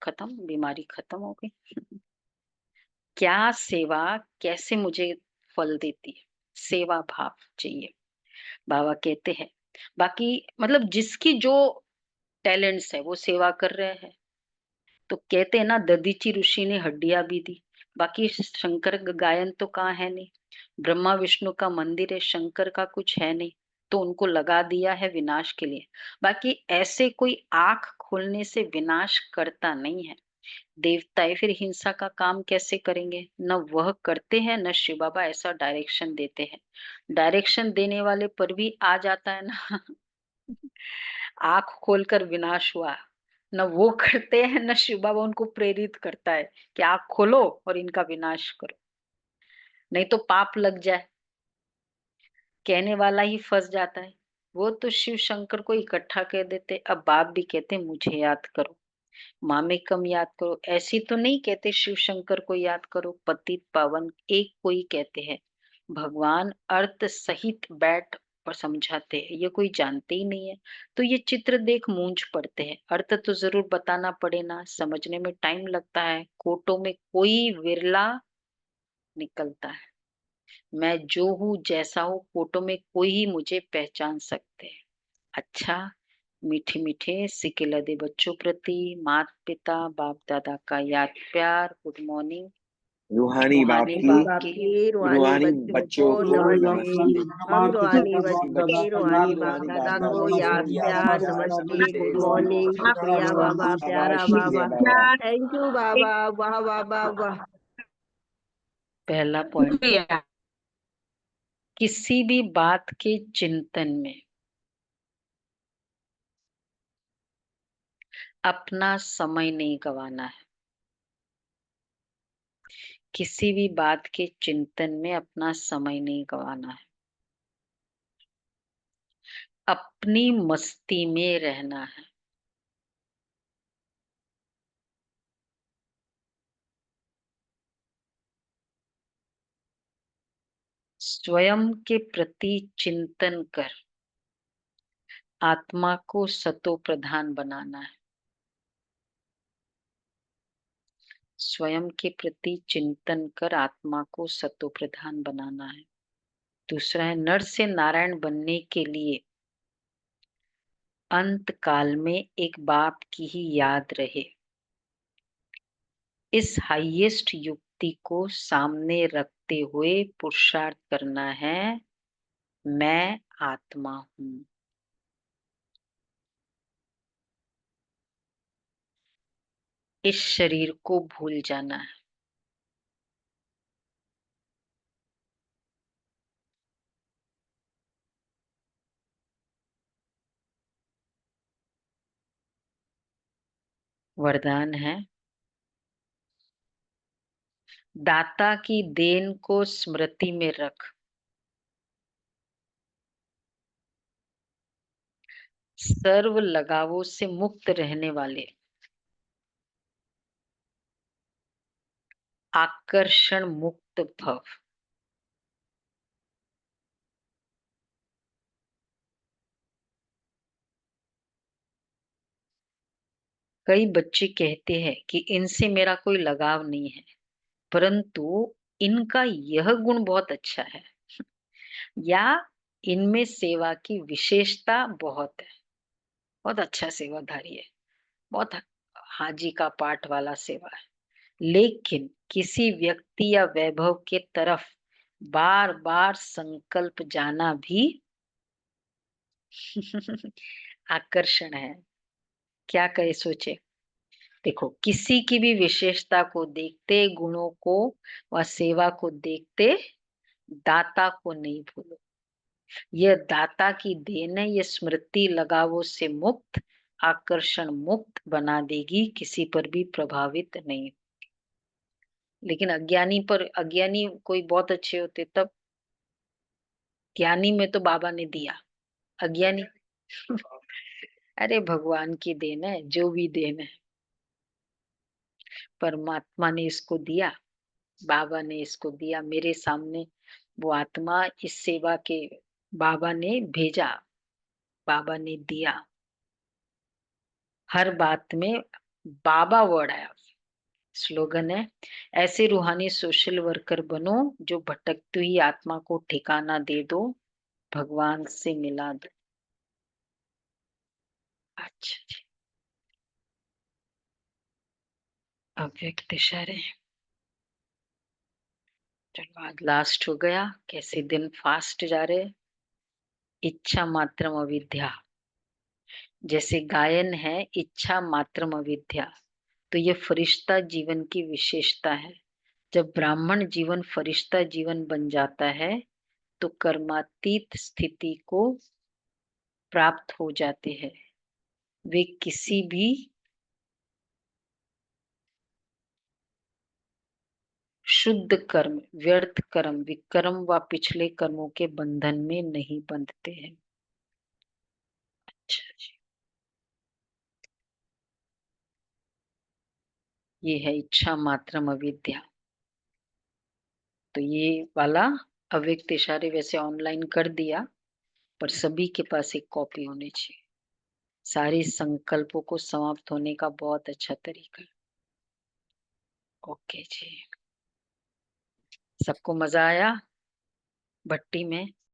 खत्म, बीमारी खत्म हो गई क्या सेवा कैसे मुझे फल देती है, सेवा भाव चाहिए, बाबा कहते हैं। बाकी मतलब जिसकी जो टैलेंट्स है वो सेवा कर रहे हैं, तो कहते हैं ना दधीची ऋषि ने हड्डियां भी दी, बाकी शंकर गायन तो कहाँ है नहीं, ब्रह्मा विष्णु का मंदिर है, शंकर का कुछ है नहीं, तो उनको लगा दिया है विनाश के लिए। बाकी ऐसे कोई आंख खोलने से विनाश करता नहीं है। देवताएं फिर हिंसा का काम कैसे करेंगे, न वह करते हैं न शिव बाबा ऐसा डायरेक्शन देते हैं। डायरेक्शन देने वाले पर भी आ जाता है ना आंख खोलकर विनाश हुआ, न वो करते हैं न शिव बाबा उनको प्रेरित करता है कि आंख खोलो और इनका विनाश करो, नहीं तो पाप लग जाए, कहने वाला ही फंस जाता है। वो तो शिव शंकर को इकट्ठा कह देते, अब बाप भी कहते मुझे याद करो, मामे कम याद करो, ऐसी तो नहीं कहते शिव शंकर को याद करो, पतित पावन एक को ही कहते हैं। भगवान अर्थ सहित बैठ और समझाते हैं, ये कोई जानते ही नहीं है, तो ये चित्र देख मूंझ पड़ते हैं, अर्थ तो जरूर बताना पड़े ना, समझने में टाइम लगता है, कोटों में कोई विरला निकलता है, मैं जो हूँ जैसा हूँ, फोटो में कोई ही मुझे पहचान सकते हैं। अच्छा, मीठे मीठे सिके लदे बच्चों प्रति माता पिता बाप दादा का याद प्यार, गुड मॉर्निंग। रूहानी बाप रूहानी की बाप बाप की की रूहानी रूहानी बच्चों बच्चों को को नमस्ते। नमस्ते। हम रूहानी रूहानी बच्चों बच्चों के की रूहानी बाप रूहानी बाप दादा को दादा को याद याद प्यार प्यार नमस्ते, नमस्ते, गुड गुड मॉर्निंग, मॉर्निंग, शुक्रिया बाबा, बाबा प्यारा शुक्रिया बाबा, बाबा। थैंक यू बाबा, वाह वाह वाह वाह। पहला पॉइंट, किसी भी बात के चिंतन में अपना समय नहीं गंवाना है, किसी भी बात के चिंतन में अपना समय नहीं गंवाना है, अपनी मस्ती में रहना है। स्वयं के प्रति चिंतन कर आत्मा को सतो प्रधान बनाना है। स्वयं के प्रति चिंतन कर आत्मा को सत्व प्रधान बनाना है। दूसरा है नर से नारायण बनने के लिए अंत काल में एक बाप की ही याद रहे। इस हाईएस्ट युक्ति को सामने रखते हुए पुरुषार्थ करना है। मैं आत्मा हूं। इस शरीर को भूल जाना है। वरदान है दाता की देन को स्मृति में रख। सर्व लगावों से मुक्त रहने वाले आकर्षण मुक्त भव। कई बच्चे कहते हैं कि इनसे मेरा कोई लगाव नहीं है, परंतु इनका यह गुण बहुत अच्छा है या इनमें सेवा की विशेषता बहुत है, बहुत अच्छा सेवाधारी है, बहुत हाजी का पाठ वाला सेवा है। लेकिन किसी व्यक्ति या वैभव के तरफ बार बार संकल्प जाना भी आकर्षण है। क्या कहे सोचे। देखो, किसी की भी विशेषता को देखते, गुणों को व सेवा को देखते दाता को नहीं भूलो। यह दाता की देन है। यह स्मृति लगावों से मुक्त, आकर्षण मुक्त बना देगी, किसी पर भी प्रभावित नहीं। लेकिन अज्ञानी कोई बहुत अच्छे होते तब। ज्ञानी में तो बाबा ने दिया, अज्ञानी अरे भगवान की देन है, जो भी देन है परमात्मा ने इसको दिया, बाबा ने इसको दिया। मेरे सामने वो आत्मा इस सेवा के बाबा ने भेजा, बाबा ने दिया। हर बात में बाबा वर्ड आया। स्लोगन है ऐसे रूहानी सोशल वर्कर बनो जो भटकती हुई आत्मा को ठिकाना दे दो, भगवान से मिला दो। अच्छा जी, अव्यक्त इशारे। चलो आज लास्ट हो गया। कैसे दिन फास्ट जा रहे। इच्छा मात्रम अविद्या, जैसे गायन है इच्छा मात्रम अविद्या, तो ये फरिश्ता जीवन की विशेषता है। जब ब्राह्मण जीवन फरिश्ता जीवन बन जाता है तो कर्मातीत स्थिति को प्राप्त हो जाते हैं। वे किसी भी शुद्ध कर्म, व्यर्थ कर्म, विकर्म व पिछले कर्मों के बंधन में नहीं बंधते हैं। अच्छा जी, ये है इच्छा मात्रम अविद्या। तो ये वाला अव्यक्त इशारे वैसे ऑनलाइन कर दिया, पर सभी के पास एक कॉपी होनी चाहिए। सारे संकल्पों को समाप्त होने का बहुत अच्छा तरीका है। ओके जी, सबको मजा आया भट्टी में।